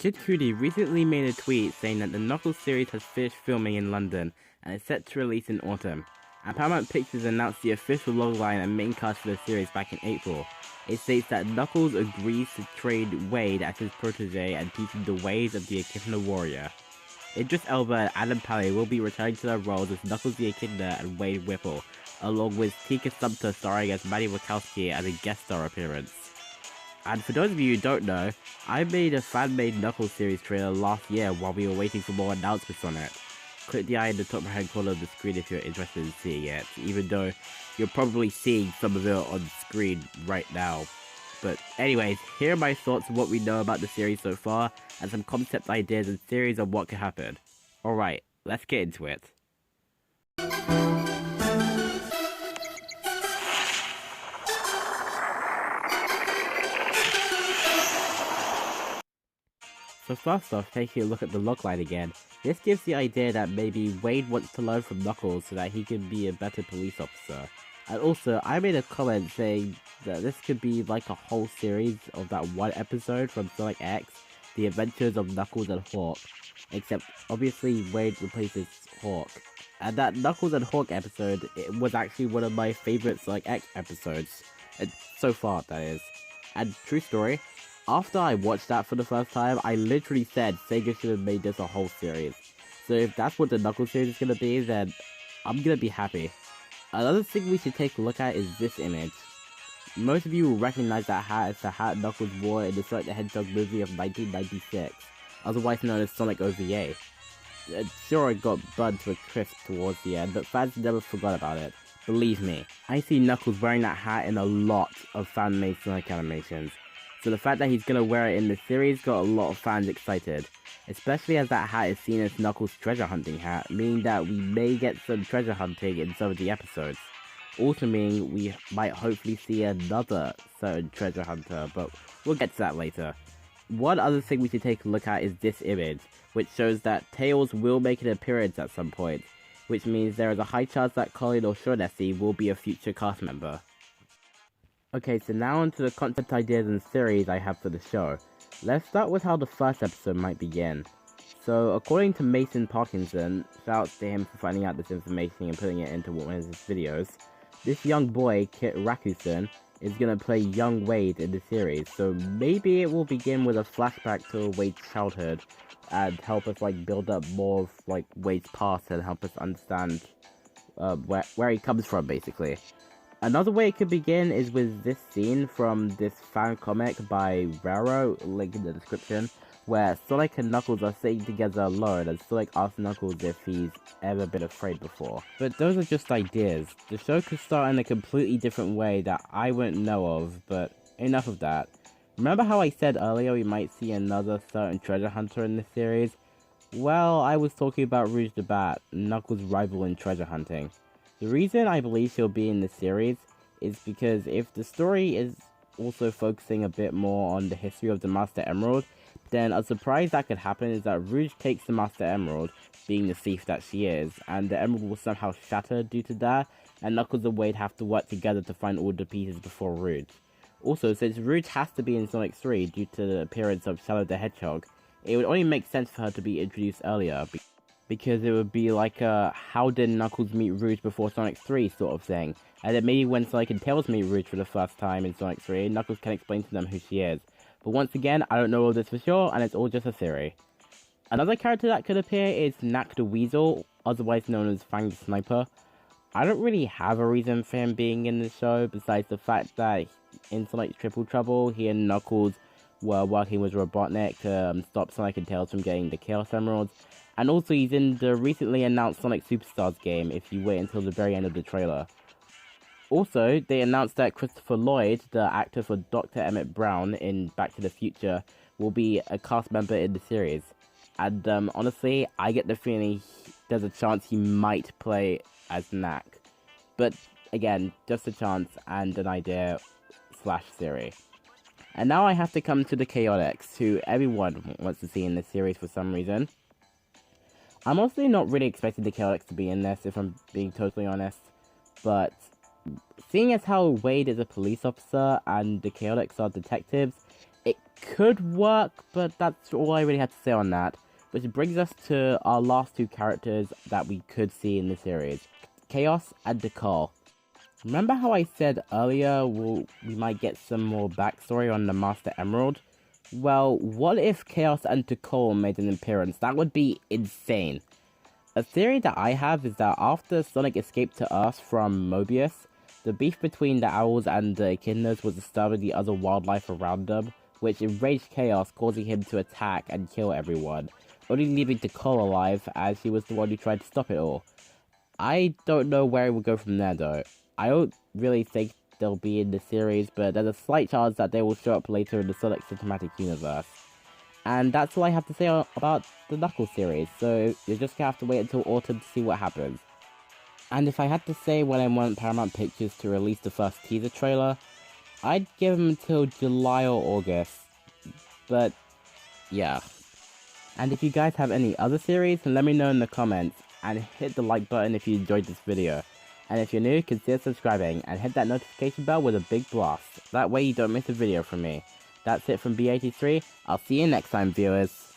Kid Cudi recently made a tweet saying that the Knuckles series has finished filming in London and is set to release in autumn. And Paramount Pictures announced the official logline and main cast for the series back in April. It states that Knuckles agrees to trade Wade as his protege and teach him the ways of the Echidna warrior. Idris Elba and Adam Pally will be returning to their roles as Knuckles the Echidna and Wade Whipple, along with Tika Sumpter starring as Maddie Wachowski as a guest star appearance. And for those of you who don't know, I made a fan-made Knuckles series trailer last year while we were waiting for more announcements on it. Click the eye in the top right hand corner of the screen if you're interested in seeing it, even though you're probably seeing some of it on screen right now. But anyways, here are my thoughts on what we know about the series so far, and some concept ideas and theories on what could happen. Alright, let's get into it. So first off, taking a look at the logline again, this gives the idea that maybe Wade wants to learn from Knuckles so that he can be a better police officer. And also, I made a comment saying that this could be like a whole series of that one episode from Sonic X, The Adventures of Knuckles and Hawk, except obviously Wade replaces Hawk. And that Knuckles and Hawk episode, it was actually one of my favorite Sonic X episodes, and so far that is. And true story, after I watched that for the first time, I literally said SEGA should have made this a whole series. So if that's what the Knuckles series is going to be, then I'm going to be happy. Another thing we should take a look at is this image. Most of you will recognize that hat as the hat Knuckles wore in the Sonic the Hedgehog movie of 1996, otherwise known as Sonic OVA. Sure, it got burned to a crisp towards the end, but fans never forgot about it. Believe me, I see Knuckles wearing that hat in a lot of fan-made Sonic animations. So the fact that he's gonna wear it in the series got a lot of fans excited, especially as that hat is seen as Knuckles' treasure hunting hat, meaning that we may get some treasure hunting in some of the episodes. Also meaning we might hopefully see another certain treasure hunter, but we'll get to that later. One other thing we should take a look at is this image, which shows that Tails will make an appearance at some point, which means there is a high chance that Colin or Shaughnessy will be a future cast member. Okay, so now onto the concept ideas and theories I have for the show. Let's start with how the first episode might begin. So, according to Mason Parkinson, shouts to him for finding out this information and putting it into one of his videos, this young boy, Kit Rakusen, is gonna play young Wade in the series, so maybe it will begin with a flashback to Wade's childhood, and help us build up more of Wade's past and help us understand where he comes from, basically. Another way it could begin is with this scene from this fan comic by Raro, link in the description, where Sonic and Knuckles are sitting together alone and Sonic asks Knuckles if he's ever been afraid before. But those are just ideas. The show could start in a completely different way that I wouldn't know of, but enough of that. Remember how I said earlier we might see another certain treasure hunter in this series? Well, I was talking about Rouge the Bat, Knuckles' rival in treasure hunting. The reason I believe she'll be in the series is because if the story is also focusing a bit more on the history of the Master Emerald, then a surprise that could happen is that Rouge takes the Master Emerald, being the thief that she is, and the Emerald will somehow shatter due to that, and Knuckles and Wade have to work together to find all the pieces before Rouge. Also, since Rouge has to be in Sonic 3 due to the appearance of Shadow the Hedgehog, it would only make sense for her to be introduced earlier, because it would be like a how did Knuckles meet Rouge before Sonic 3 sort of thing, and then maybe when Sonic and Tails meet Rouge for the first time in Sonic 3, Knuckles can explain to them who she is. But once again, I don't know all this for sure, and it's all just a theory. Another character that could appear is Knack the Weasel, otherwise known as Fang the Sniper. I don't really have a reason for him being in the show, besides the fact that in Sonic Triple Trouble, he and Knuckles were working with Robotnik to stop Sonic and Tails from getting the Chaos Emeralds. And also he's in the recently announced Sonic Superstars game, if you wait until the very end of the trailer. Also, they announced that Christopher Lloyd, the actor for Dr. Emmett Brown in Back to the Future, will be a cast member in the series. And honestly, I get the feeling there's a chance he might play as Knack. But again, just a chance and an idea / theory. And now I have to come to the Chaotix, who everyone wants to see in this series for some reason. I'm honestly not really expecting the Chaotix to be in this, if I'm being totally honest, but seeing as how Wade is a police officer and the Chaotix are detectives, it could work, but that's all I really had to say on that. Which brings us to our last two characters that we could see in the series, Chaos and Nicole. Remember how I said earlier we might get some more backstory on the Master Emerald? Well, what if Chaos and Nicole made an appearance? That would be insane. A theory that I have is that after Sonic escaped to Earth from Mobius, the beef between the owls and the echidnas was disturbing the other wildlife around them, which enraged Chaos, causing him to attack and kill everyone, only leaving Nicole alive as she was the one who tried to stop it all. I don't know where it will go from there though. I don't really think they'll be in the series, but there's a slight chance that they will show up later in the Sonic Cinematic Universe. And that's all I have to say about the Knuckles series, so you're just gonna have to wait until autumn to see what happens. And if I had to say when I want Paramount Pictures to release the first teaser trailer, I'd give them until July or August. But, yeah. And if you guys have any other series, then let me know in the comments, and hit the like button if you enjoyed this video. And if you're new, consider subscribing, and hit that notification bell with a big blast. That way you don't miss a video from me. That's it from B83, I'll see you next time, viewers.